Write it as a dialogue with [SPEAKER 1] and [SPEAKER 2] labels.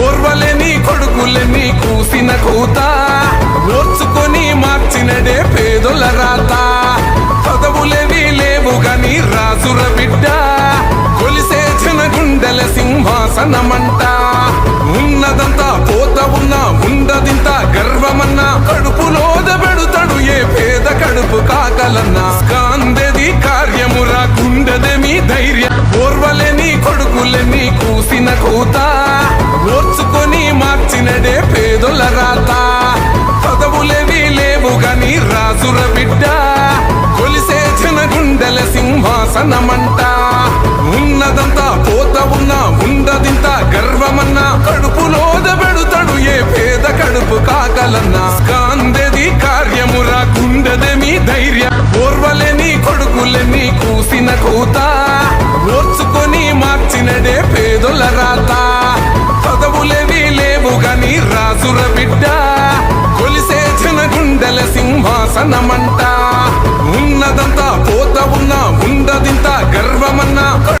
[SPEAKER 1] ఓర్వలేని కొడుకులని కూసిన కూత ఓర్చుకొని మార్చినడే పేదల రాత పదవులేవి లేవు గాని రాజుల బిడ్డ కొలిసే జనగుండెల సింహాసనమంట ఉన్నదంతా పోత ఉన్నా ఉండదింత గర్వమన్నా కడుపులోద పెడుతాడు ఏ పేద కడుపు కాకలన్నా స్కాందెది కార్యమురా గుండెదేమి ధైర్యం ఓర్వలేని కొడుకులని కూసిన కూత ఓర్చుకొని మార్చినడే పేదల రాత పదవులేవి లేవు గాని రాజుల బిడ్డ కొలిసే జనగుండెల సింహాసనమంట ఉన్నదంతా పోత ఉన్నా ఉండదింత గర్వమన్నా కడుపులోద పెడుతాడు ఏ పేద కడుపు కాకలన్నా స్కాందెది కార్యమురా గుండెదేమి ధైర్యం ఓర్వలేని కొడుకులని కూసిన కూత ఓర్చుకొని మార్చినడే పేదల రాత పదవులేవి లేవు గాని రాజుల బిడ్డ కొలిసే జనగుండెల సింహాసనమంట ఉన్నదంతా పోత ఉన్నా ఉండదింత గర్వమన్నా